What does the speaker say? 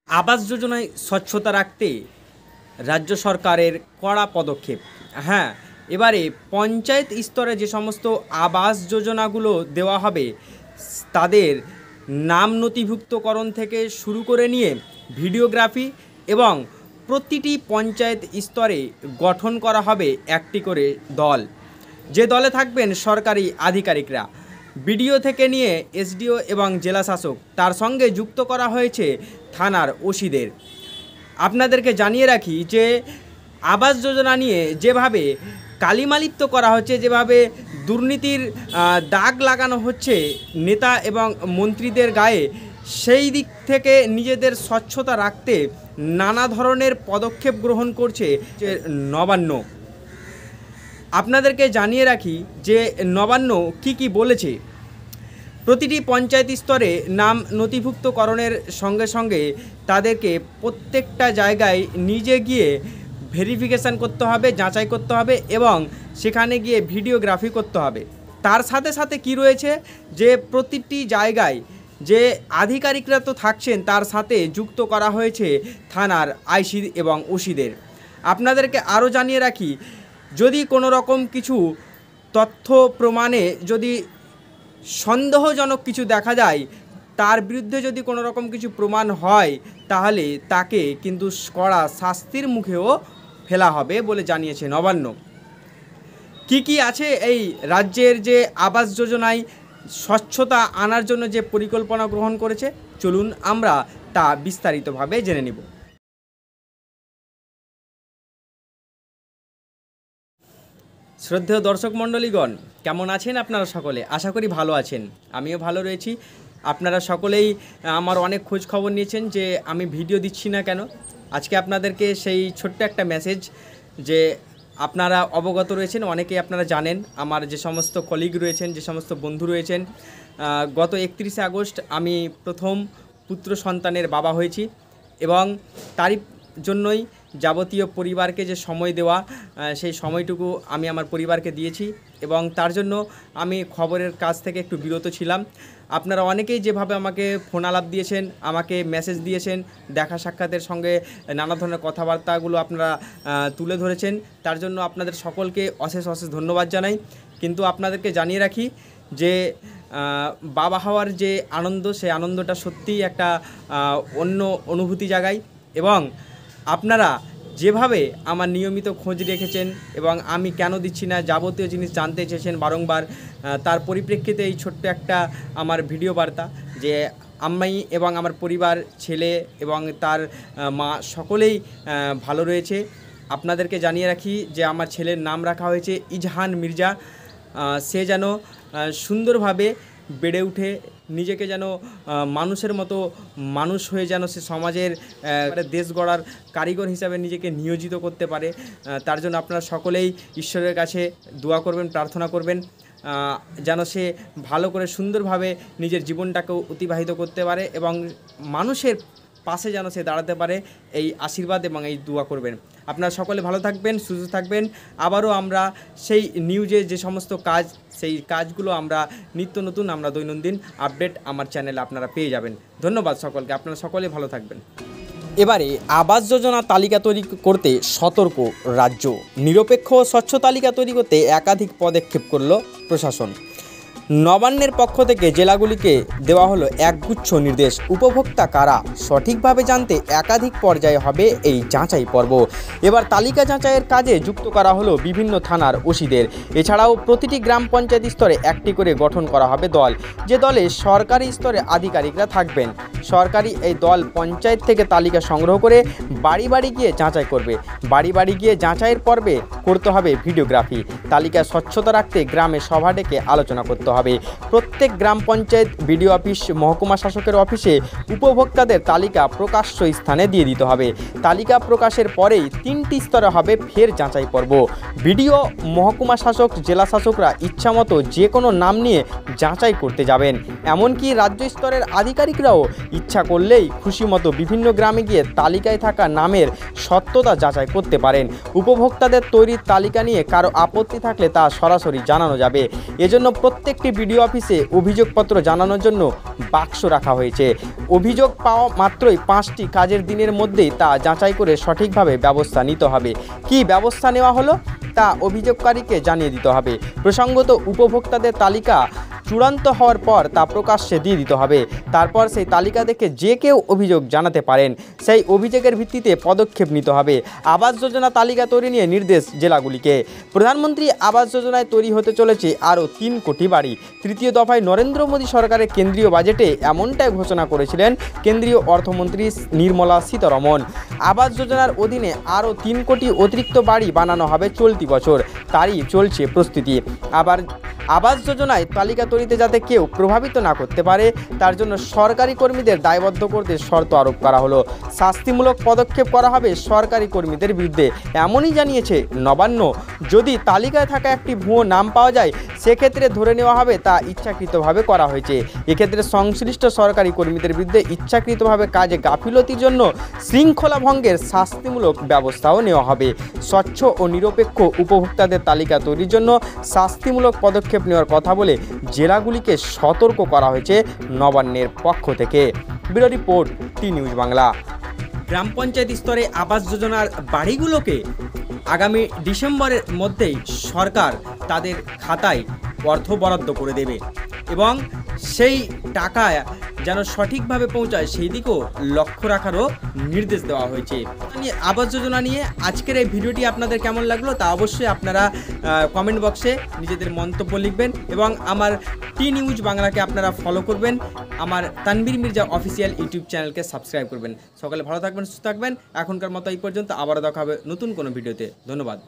আবাস যোজনায় স্বচ্ছতা রাখতে রাজ্য সরকারের কড়া পদক্ষেপ। হ্যাঁ, এবারে পঞ্চায়েত স্তরে যে সমস্ত আবাস যোজনাগুলো দেওয়া হবে তাদের নাম নথিভুক্তকরণ থেকে শুরু করে নিয়ে ভিডিওগ্রাফি এবং প্রতিটি পঞ্চায়েত স্তরে গঠন করা হবে একটি করে দল, যে দলে থাকবেন সরকারি আধিকারিকরা, বিডিও থেকে নিয়ে এসডিও এবং জেলাশাসক, তার সঙ্গে যুক্ত করা হয়েছে থানার ওসিদের। আপনাদেরকে জানিয়ে রাখি যে আবাস যোজনা নিয়ে যেভাবে কালিমালিপ্ত করা হচ্ছে, যেভাবে দুর্নীতির দাগ লাগানো হচ্ছে নেতা এবং মন্ত্রীদের গায়ে, সেই দিক থেকে নিজেদের স্বচ্ছতা রাখতে নানা ধরনের পদক্ষেপ গ্রহণ করছে নবান্ন। আপনাদেরকে জানিয়ে রাখি যে নবান্ন কি বলেছে। প্রতিটি পঞ্চায়েত স্তরে নাম নথিভুক্তকরণের সঙ্গে সঙ্গে তাদেরকে প্রত্যেকটা জায়গায় নিজে গিয়ে ভেরিফিকেশান করতে হবে, যাচাই করতে হবে এবং সেখানে গিয়ে ভিডিওগ্রাফি করতে হবে। তার সাথে সাথে কি রয়েছে যে প্রতিটি জায়গায় যে আধিকারিকরা তো থাকছেন, তার সাথে যুক্ত করা হয়েছে থানার আইসি এবং ওসিদের। আপনাদেরকে আরও জানিয়ে রাখি, যদি কোনো রকম কিছু তথ্য প্রমাণে যদি সন্দেহজনক কিছু দেখা যায়, তার বিরুদ্ধে যদি কোনো রকম কিছু প্রমাণ হয়, তাহলে তাকে কিন্তু কড়া শাস্তির মুখেও ফেলা হবে বলে জানিয়েছে নবান্ন। কি আছে এই রাজ্যের যে আবাস যোজনায় স্বচ্ছতা আনার জন্য যে পরিকল্পনা গ্রহণ করেছে, চলুন আমরা তা বিস্তারিতভাবে জেনে নিব। শ্রদ্ধেয় দর্শক মণ্ডলীগণ, কেমন আছেন আপনারা সকলে? আশা করি ভালো আছেন, আমিও ভালো রয়েছি। আপনারা সকলেই আমার অনেক খোঁজ খবর নিয়েছেন যে আমি ভিডিও দিচ্ছি না কেন। আজকে আপনাদেরকে সেই ছোট্ট একটা মেসেজ, যে আপনারা অবগত রয়েছেন, অনেকেই আপনারা জানেন, আমার যে সমস্ত কলিগ রয়েছেন, যে সমস্ত বন্ধু রয়েছেন, গত 31শে আগস্ট আমি প্রথম পুত্র সন্তানের বাবা হয়েছি এবং তারই জন্যই যাবতীয় পরিবারকে যে সময় দেওয়া, সেই সময়টুকু আমি আমার পরিবারকে দিয়েছি এবং তার জন্য আমি খবরের কাজ থেকে একটু বিরত ছিলাম। আপনারা অনেকেই যেভাবে আমাকে ফোন আলাপ দিয়েছেন, আমাকে মেসেজ দিয়েছেন, দেখা সাক্ষাতের সঙ্গে নানা ধরনের কথাবার্তাগুলো আপনারা তুলে ধরেছেন, তার জন্য আপনাদের সকলকে অশেষ ধন্যবাদ জানাই। কিন্তু আপনাদেরকে জানিয়ে রাখি যে বাবা হওয়ার যে আনন্দ, সেই আনন্দটা সত্যিই একটা অন্য অনুভূতি জাগায় এবং আপনারা যেভাবে আমার নিয়মিত খোঁজ রেখেছেন এবং আমি কেন দিচ্ছি না যাবতীয় জিনিস জানতে চেয়েছেন বারংবার, তার পরিপ্রেক্ষিতে এই ছোট্ট একটা আমার ভিডিও বার্তা যে আমি এবং আমার পরিবার, ছেলে এবং তার মা সকলেই ভালো রয়েছে। আপনাদেরকে জানিয়ে রাখি যে আমার ছেলের নাম রাখা হয়েছে ইজহান মির্জা। সে যেন সুন্দরভাবে বেড়ে উঠে নিজেকে যেন মানুষের মতো মানুষ হয়ে যেন সে সমাজের দেশ গড়ার কারিগর হিসাবে নিজেকে নিয়োজিত করতে পারে, তার জন্য আপনারা সকলেই ঈশ্বরের কাছে দোয়া করবেন, প্রার্থনা করবেন যেন সে ভালো করে সুন্দরভাবে নিজের জীবনটাকে অতিবাহিত করতে পারে এবং মানুষের পাশে যেন সে দাঁড়াতে পারে, এই আশীর্বাদ এবং এই দোয়া করবেন। আপনারা সকলে ভালো থাকবেন, সুস্থ থাকবেন। আবারও আমরা সেই নিউজে যে সমস্ত কাজ, সেই কাজগুলো আমরা নিত্য নতুন আমরা দৈনন্দিন আপডেট আমার চ্যানেলে আপনারা পেয়ে যাবেন। ধন্যবাদ সকলকে, আপনারা সকলে ভালো থাকবেন। এবারে আবাস যোজনা তালিকা তৈরি করতে সতর্ক রাজ্য। নিরপেক্ষ ও স্বচ্ছ তালিকা তৈরি করতে একাধিক পদক্ষেপ করল প্রশাসন। নবান্নের পক্ষ থেকে জেলাগুলিকে দেওয়া হলো একগুচ্ছ নির্দেশ। উপভোক্তা কারা সঠিকভাবে জানতে একাধিক পর্যায়ে হবে এই যাচাই পর্ব। এবার তালিকা যাচাইয়ের কাজে যুক্ত করা হলো বিভিন্ন থানার ওসিদের। এছাড়াও প্রতিটি গ্রাম পঞ্চায়েত স্তরে একটি করে গঠন করা হবে দল, যে দলে সরকারি স্তরে আধিকারিকরা থাকবেন। সরকারি এই দল পঞ্চায়েত থেকে তালিকা সংগ্রহ করে বাড়ি বাড়ি গিয়ে যাচাই করবে। বাড়ি বাড়ি গিয়ে যাচাইয়ের পর্বে করতে হবে ভিডিওগ্রাফি। তালিকা স্বচ্ছতা রাখতে গ্রামে সভা ডেকে আলোচনা করতে হবে। প্রত্যেক গ্রাম পঞ্চায়েত, বিডিও অফিস, মহকুমা শাসকের অফিসে উপভোক্তাদের তালিকা প্রকাশ্য স্থানে দিয়ে দিতে হবে। তালিকা প্রকাশের পরেই 3টি স্তরে হবে ফের যাচাই পর্ব। বিডিও, মহকুমা শাসক, জেলা শাসকরা ইচ্ছামতো যে কোনো নাম নিয়ে যাচাই করতে যাবেন। এমনকি রাজ্য স্তরের আধিকারিকরাও ইচ্ছা করলেই খুশিমতো বিভিন্ন গ্রামে গিয়ে তালিকায় থাকা নামের সত্যতা যাচাই করতে পারেন। উপভোক্তাদের তৈরির তালিকা নিয়ে কারো আপত্তি থাকলে তা সরাসরি জানানো যাবে। এজন্য প্রত্যেকটি প্রত্যেকটি বিডিও অফিসে অভিযোগপত্র জানানোর জন্য বাক্স রাখা হয়েছে। অভিযোগ পাওয়া মাত্রই 5টি কাজের দিনের মধ্যেই তা যাচাই করে সঠিকভাবে ব্যবস্থা নিতে হবে। কী ব্যবস্থা নেওয়া হলো তা অভিযোগকারীকে জানিয়ে দিতে হবে। প্রসঙ্গত উপভোক্তাদের তালিকা চূড়ান্ত হওয়ার পর তা প্রকাশ্যে দিয়ে দিতে হবে। তারপর সেই তালিকা দেখে যে কেউ অভিযোগ জানাতে পারেন। সেই অভিযোগের ভিত্তিতে পদক্ষেপ নিতে হবে। আবাস যোজনা তালিকা তৈরি নিয়ে নির্দেশ জেলাগুলিকে। প্রধানমন্ত্রী আবাস যোজনায় তৈরি হতে চলেছে আরও 3 কোটি বাড়ি। তৃতীয় দফায় নরেন্দ্র মোদী সরকারের কেন্দ্রীয় বাজেটে এমনটাই ঘোষণা করেছিলেন কেন্দ্রীয় অর্থমন্ত্রী নির্মলা সীতারমণ। আবাস যোজনার অধীনে আরও 3 কোটি অতিরিক্ত বাড়ি বানানো হবে চলতি বছর। তারই চলছে প্রস্তুতি। আবাস যোজনায় তালিকা তৈরিতে যাতে কেউ প্রভাবিত না করতে পারে তার জন্য সরকারি কর্মীদের দায়বদ্ধ করতে শর্ত আরোপ করা হলো। শাস্তিমূলক পদক্ষেপ করা হবে সরকারি কর্মীদের বিরুদ্ধে, এমনই জানিয়েছে নবান্ন। যদি তালিকায় থাকা একটি ভুয়ো নাম পাওয়া যায় সেক্ষেত্রে ধরে নেওয়া হবে তা ইচ্ছাকৃতভাবে করা হয়েছে। এক্ষেত্রে সংশ্লিষ্ট সরকারি কর্মীদের বিরুদ্ধে ইচ্ছাকৃতভাবে কাজে গাফিলতির জন্য শৃঙ্খলা ভঙ্গের শাস্তিমূলক ব্যবস্থাও নেওয়া হবে। স্বচ্ছ ও নিরপেক্ষ উপভোক্তাদের তালিকা তৈরির জন্য শাস্তিমূলক পদক্ষেপ নেওয়ার কথা বলে জেলাগুলিকে সতর্ক করা হয়েছে নবান্নের পক্ষ থেকে। ব্যুরো রিপোর্ট, টি নিউজ বাংলা। গ্রাম পঞ্চায়েত স্তরে আবাস যোজনার বাড়িগুলোকে আগামী ডিসেম্বরের মধ্যেই সরকার তাদের খাতায় অর্থ বরাদ্দ করে দেবে এবং সেই টাকা যেন সঠিকভাবে পৌঁছায় সেই দিকেও লক্ষ্য রাখারও নির্দেশ দেওয়া হয়েছে। আবাস যোজনা নিয়ে আজকের এই ভিডিওটি আপনাদের কেমন লাগলো তা অবশ্যই আপনারা কমেন্ট বক্সে নিজেদের মন্তব্য লিখবেন এবং আমার টি নিউজ বাংলাকে আপনারা ফলো করবেন। আমার তানভীর মির্জা অফিসিয়াল ইউটিউব চ্যানেলকে সাবস্ক্রাইব করবেন। সকালে ভালো থাকবেন, সুস্থ থাকবেন। এখনকার মতো এই পর্যন্ত, আবারও দেখা হবে নতুন কোনো ভিডিওতে। ধন্যবাদ।